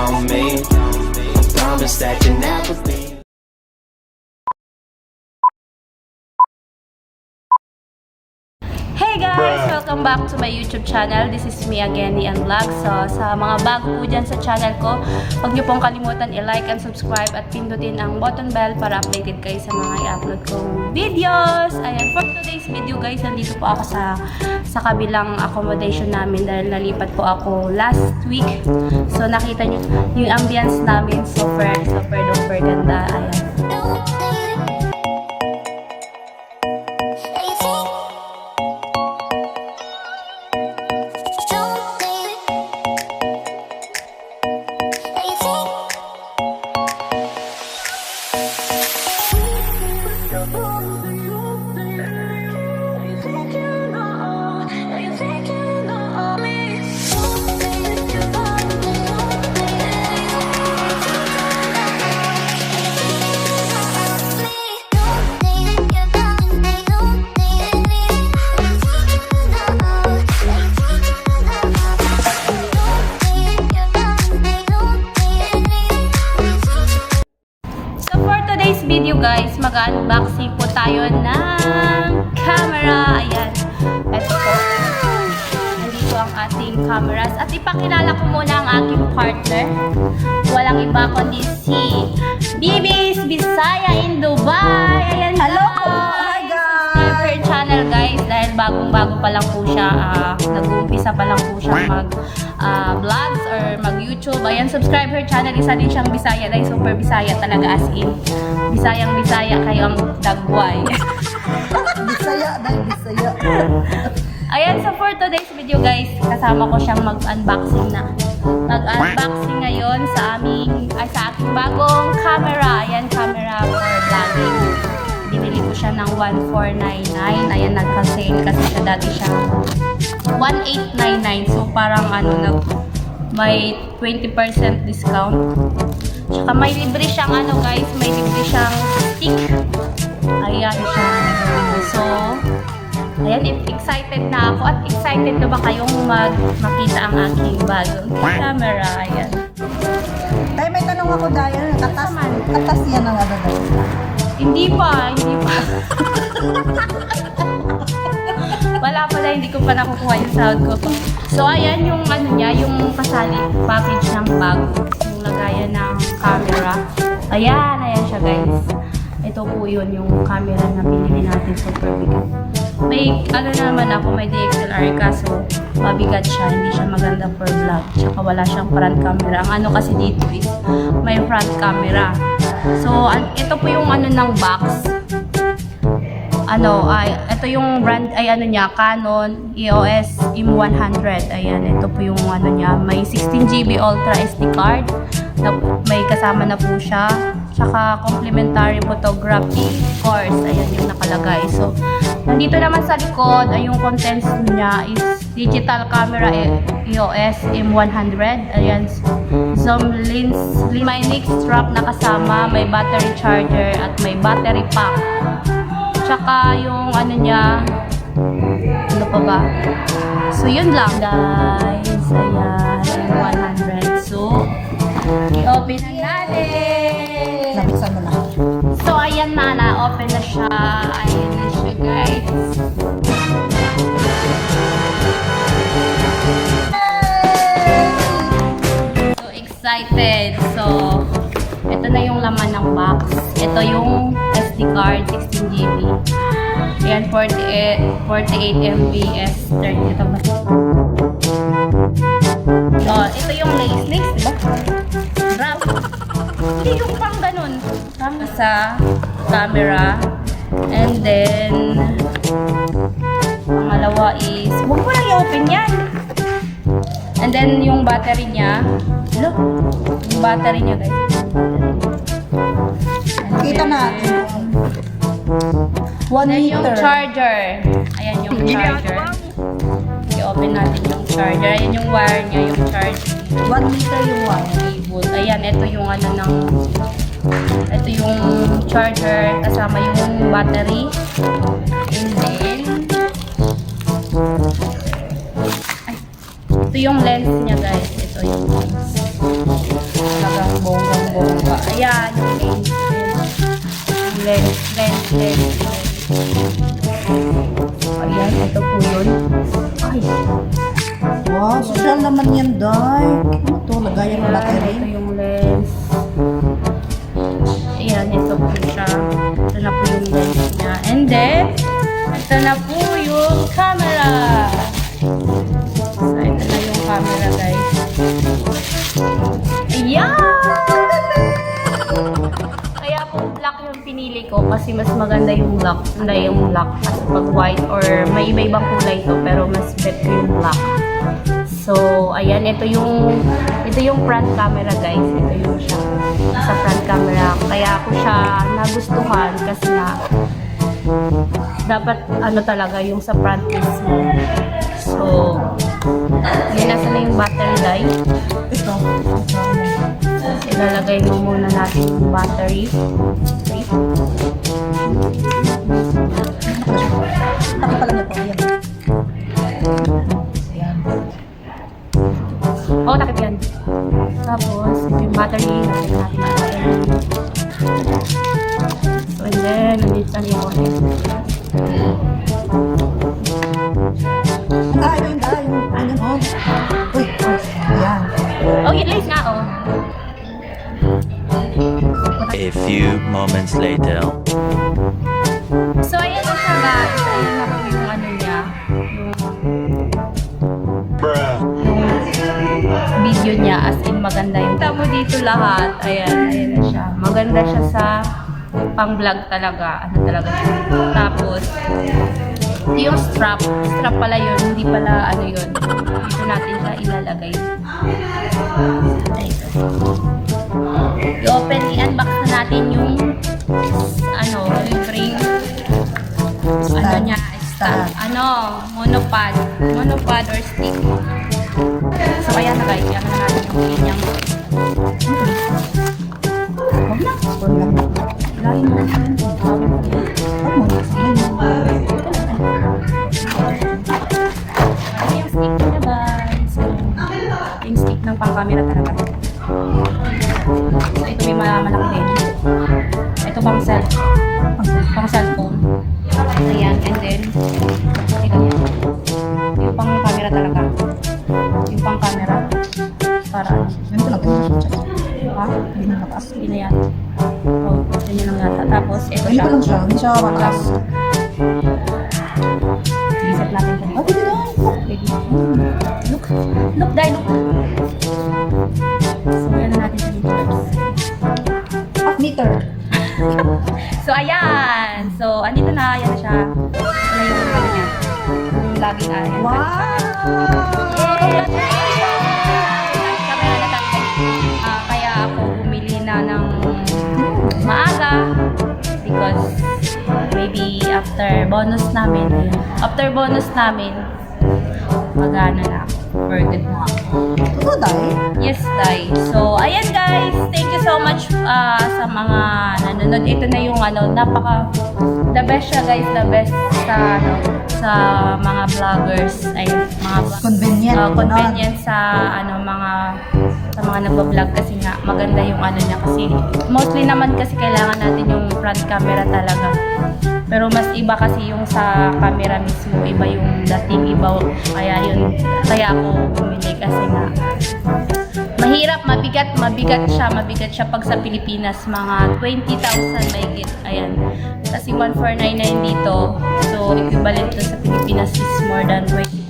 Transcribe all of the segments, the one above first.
on me. I promise that you'll never be. Hey guys! Welcome back to my YouTube channel. This is me again, Ian Vlog. So, sa mga bago po dyan sa channel ko, huwag niyo pong kalimutan i-like and subscribe at pindutin ang button bell para updated kayo sa mga i-upload kong videos. Ayan, for today's video guys, nandito po ako sa kabilang accommodation namin dahil nalipat po ako last week. So, nakita niyo yung ambience namin. Super ganda. Ayan. Video guys, mag-unboxing po tayo ng camera. Ayan, eto po, nandito ang ating cameras at ipakilala ko muna ang aking partner. Walang iba kundi si Bibis Bisaya in Dubai. Ayan, hello po. Hi guys, subscribe her channel guys dahil bagong-bago pa lang po siya, nag-uumpisa pa lang po siya mag vlogs or mag-YouTube. Ayan, subscribe her channel. Isa din siyang Bisaya dahil super Bisaya talaga, as in Bisayang Bisaya kayo ang dagway. Bisaya dahil Bisaya. Ayan, so for today's video guys, kasama ko siyang mag-unboxing na. Mag-unboxing ngayon sa aking bagong camera. Ayan, camera for vlogging. Binili ko siya ng 1499. Ayan, nagka-sale kasi siya dati siya 1899. So parang may 20% discount. Tsaka may libre siyang guys, may libre siyang stick. Ayan siya. So, ayan, excited na ako. At excited na ba kayong makita ang aking bagong camera? Ayan. Tayo may tanong ako dahil katas yan ang dahil. Hindi pa. Wala pala, hindi ko pa nakukuha yung sound ko. So, ayan yung yung kasali package ng bag. Yung lagayan ng camera. Ayan siya guys. Ito po yun yung camera na pinili natin, super bigat. May naman ako, may DXLR kaso mabigat siya, hindi siya maganda for vlog. Tsaka wala siyang front camera. Ang kasi dito is may front camera. So, ito po yung ng box. Ito yung brand niya, Canon EOS M100. Ayan, ito po yung niya. May 16GB Ultra SD card. May kasama na po siya. Tsaka complimentary photography course. Ayan yung nakalagay. So, nandito naman sa likod, yung contents niya is digital camera EOS M100. Ayan, zoom lens, may neck strap na kasama, may battery charger at may battery pack. Tsaka yung niya, pa ba? So, yun lang guys. Ayan, 100. So, i-open na natin. Nabuksan mo na. So, ayan na-open na siya. Ayan na siya guys. So, excited. So, ito na yung laman ng box. Ito yung SD card, 16GB. Ayan, 48 MB S30. Ito ba? So, ito yung lace links, diba? Wrap. Hindi yung pang ganun. Sa camera. And then, pangalawa is, huwag mo lang i-open yan. And then, yung battery niya. Look, yung battery niya guys. Kita natin. 1 Then, meter. yung charger. Ayan yung charger. I-open natin yung charger. Ayan yung wire niya, yung charger. 1 meter yung wire. Ayan, ito yung ito yung charger kasama yung battery. And then, ito yung lens niya guys. Ito yung lens. lens. Ayan, ito po yun. Ay, Wow, social naman yan, Day. Ano to? Lagayan ng ayan, battery. ito yung lens. Ayan, ito po siya. Ito na po yung lens niya. And then, ito na po yung camera. So, ito na yung camera, guys. Ayan! Kaya po black yung pinili ko kasi mas maganda yung black. Hindi yung black kasi pag white or may iba-ibang kulay to pero mas bet ko yung black. So, ayan, ito yung front camera, guys. Ito yung siya. Sa front camera. Kaya ako siya nagustuhan kasi na dapat ano talaga yung sa front mismo. So, yun, nasa na yung battery die. Ito. Ilalagay mo muna natin yung battery. Okay. Taki pala niya po. Ayan. Ayan. Oo, takip yan. Tapos, ito yung battery. Lagyan natin yung battery. So, and then, nandito na yung oil. Ah, ito yung Day. Yung ganyan, oh. Uy, ayan. Oh, yun, lace nga, oh. A few moments later. So, ayan na siya, guys. Ayan na po yung ano niya. Yung video niya. As in, maganda yung tamo dito lahat. Ayan, ayan na siya. Maganda siya sa pang-vlog talaga. Ano talaga siya. Tapos, yung strap. Strap pala yun. Hindi pala ano yun. Dito natin siya ilalagay. Ito. I-open, i-unbox na natin yung ano, yung ring ano niya, stand. Ano, monopod or stick. So, kaya na guys, yan na natin yung kanyang Huwag lang. lahin mo. Huwag mo. Ano yung stick niya guys? So, yung stick ng pang-camera talaga. So, ito may malaki din. Ito pang cellphone. Ayan, and then, ito yan. Yung pang-camera talaga. Yung pang-camera. Para ano? Ganito lang. Ganito siya. Ha? Hindi mo mataas. Hindi na yan. Oh, ganyan lang yata. Tapos, ito Ganito siya. lang siya. Hindi siya mataas. Reset natin ito. Ah, pwede na. Look. Look, Day, look. So, yan na natin sa dito. Half meter. So, ayan. So, andito na. Ayan na siya. Ano yung ano niya? Yung laging ayan. Wow! Yay! Camera na tayo. Kaya ako bumili na ng maaga because maybe after bonus namin, ayun. After bonus namin, magana na ako. Burden mo ako. Ito, Day. Yes, Day. So, ayan guys. Thank you so much sa mga nanonood. Ito na yung ano, the best siya guys. The best sa ano, sa mga vloggers. Ay, mga Convenient. convenient sa ano, sa mga nagbablog kasi nga maganda yung ano niya kasi mostly naman kasi kailangan natin yung front camera talaga. Pero mas iba kasi yung sa camera mismo, iba yung dating, iba kaya ako bumili kasi nga mahirap, mabigat siya pag sa Pilipinas, mga 20,000 mahigit, ayan. Kasi 1499 dito, so equivalent to sa Pilipinas is more than 20,000.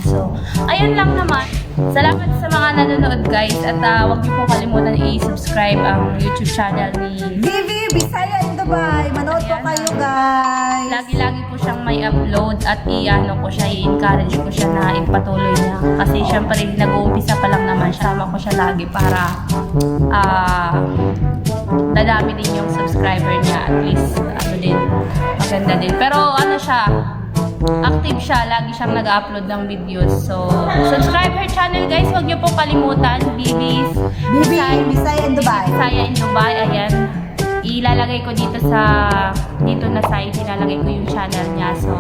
So, ayun lang naman. Salamat sa mga nanonood guys at huwag niyo pong kalimutan i-subscribe ang YouTube channel ni Vivi, Bisaya in Dubai. Manood po Ayan. kayo, guys. Lagi-lagi po siyang may upload at i-encourage ko siya na ipatuloy niya. Kasi syempre nag-uumpisa pa lang naman siya. Sama ko siya lagi para dadami din yung subscriber niya. At least ano din, maganda din. Pero ano siya, active siya. Lagi siyang nag-upload ng videos. So, subscribe her channel guys. Huwag niyo po kalimutan. Vivi, Bisaya in Dubai. Bisaya in Dubai. Ayan. Ilalagay ko dito na side, ilalagay ko yung channel niya. So,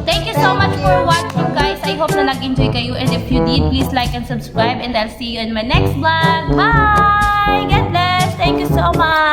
thank you so much for watching guys. I hope na nag-enjoy kayo. And if you did, please like and subscribe. And I'll see you in my next vlog. Bye! God bless! Thank you so much!